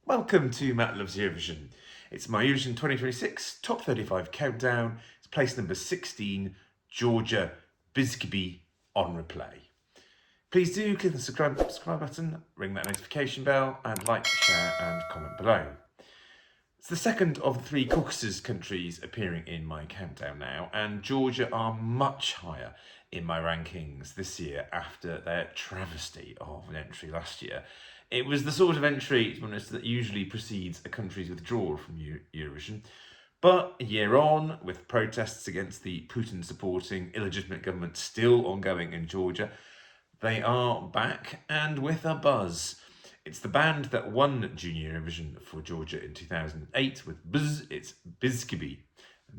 Welcome to Matt Loves Eurovision. It's my Eurovision 2026 Top 35 Countdown. It's place number 16, Georgia, Bzikebi on replay. Please do click the subscribe button, ring that notification bell, and like, share, and comment below. It's the second of the three Caucasus countries appearing in my countdown now, and Georgia are much higher in my rankings this year after their travesty of an entry last year. It was the sort of entry, to be honest, that usually precedes a country's withdrawal from Eurovision. But a year on, with protests against the Putin-supporting illegitimate government still ongoing in Georgia, they are back and with a buzz. It's the band that won Junior Eurovision for Georgia in 2008 with Bz, it's Bzikebi.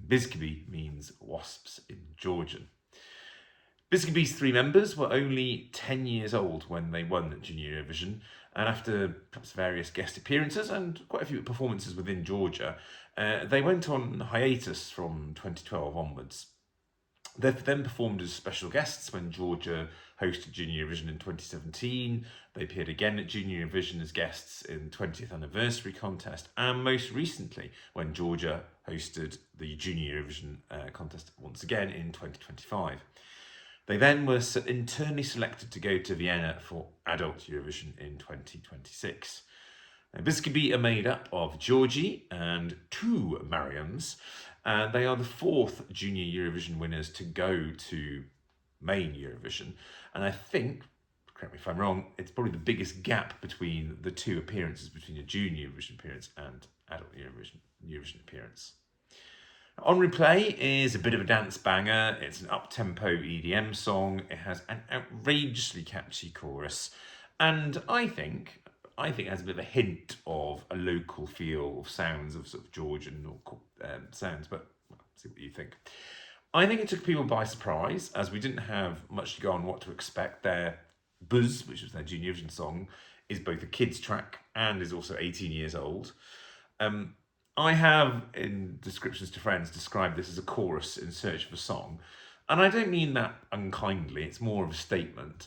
Bzikebi means wasps in Georgian. Bzikebi's three members were only 10 years old when they won Junior Eurovision, and after perhaps various guest appearances and quite a few performances within Georgia, they went on hiatus from 2012 onwards. They then performed as special guests when Georgia hosted Junior Eurovision in 2017. They appeared again at Junior Eurovision as guests in 20th anniversary contest, and most recently when Georgia hosted the Junior Eurovision contest once again in 2025. They then were internally selected to go to Vienna for adult Eurovision in 2026. Bzikebi are made up of Georgie and two Mariams, and they are the fourth Junior Eurovision winners to go to main Eurovision. And I think, correct me if I'm wrong, it's probably the biggest gap between the two appearances, between a Junior Eurovision appearance and adult Eurovision appearance. On Replay is a bit of a dance banger. It's an up-tempo EDM song. It has an outrageously catchy chorus, and I think it has a bit of a hint of a local feel of sounds of sort of Georgian or sounds, but well, see what you think. I think it took people by surprise, as we didn't have much to go on what to expect. Their Buzz, which was their Junior Eurovision song, is both a kids track and is also 18 years old. I have, in descriptions to friends, described this as a chorus in search of a song, and I don't mean that unkindly. It's more of a statement.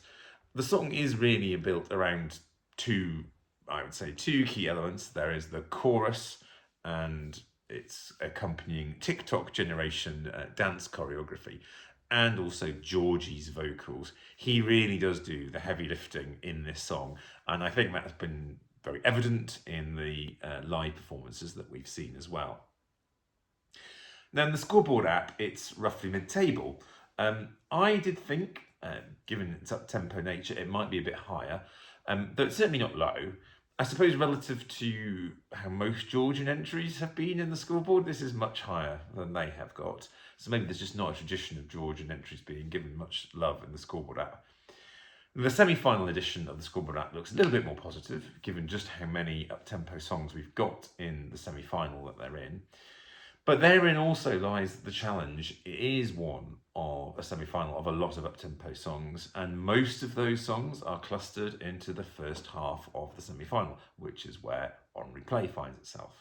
The song is really built around two key elements. There is the chorus and its accompanying TikTok generation dance choreography, and also Georgie's vocals. He really does do the heavy lifting in this song, and I think that's been very evident in the live performances that we've seen as well. Now, in the scoreboard app, it's roughly mid-table. I did think, given its up-tempo nature, it might be a bit higher, though it's certainly not low. I suppose relative to how most Georgian entries have been in the scoreboard, this is much higher than they have got. So maybe there's just not a tradition of Georgian entries being given much love in the scoreboard app. The semi-final edition of the scoreboard app looks a little bit more positive, given just how many up-tempo songs we've got in the semi-final that they're in. But therein also lies the challenge. It is one of a semi-final of a lot of up-tempo songs, and most of those songs are clustered into the first half of the semi-final, which is where On Replay finds itself.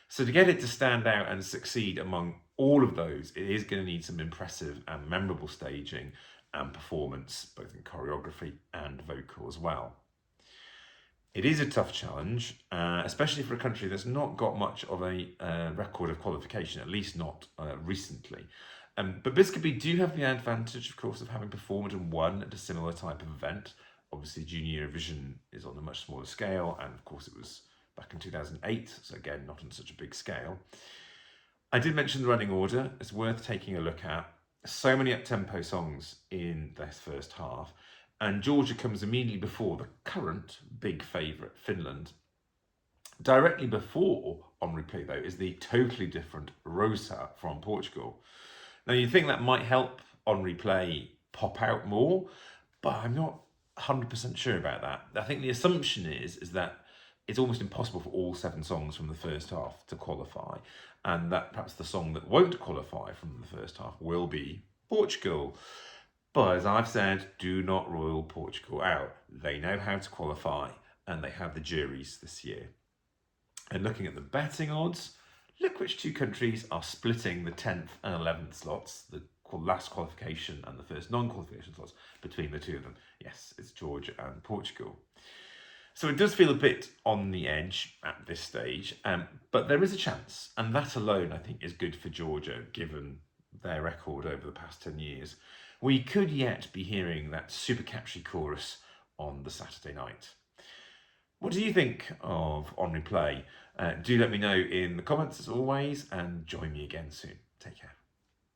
So to get it to stand out and succeed among all of those, it is going to need some impressive and memorable staging and performance, both in choreography and vocal as well. It is a tough challenge, especially for a country that's not got much of a record of qualification, at least not recently. But Bzikebi do have the advantage, of course, of having performed and won at a similar type of event. Obviously, Junior Eurovision is on a much smaller scale, and of course it was back in 2008, so again, not on such a big scale. I did mention the running order. It's worth taking a look at. So many up-tempo songs in this first half, and Georgia comes immediately before the current big favourite, Finland. Directly before On Replay, though, is the totally different Rosa from Portugal. Now, you'd think that might help On Replay pop out more, but I'm not 100% sure about that. I think the assumption is that it's almost impossible for all 7 songs from the first half to qualify, and that perhaps the song that won't qualify from the first half will be Portugal. But as I've said, do not rule Portugal out. They know how to qualify, and they have the juries this year. And looking at the betting odds, look which two countries are splitting the 10th and 11th slots, the last qualification and the first non-qualification slots, between the two of them. Yes, it's Georgia and Portugal. So it does feel a bit on the edge at this stage, but there is a chance, and that alone I think is good for Georgia, given their record over the past 10 years. We could yet be hearing that super catchy chorus on the Saturday night. What do you think of On Replay? Do let me know in the comments as always, and join me again soon. Take care.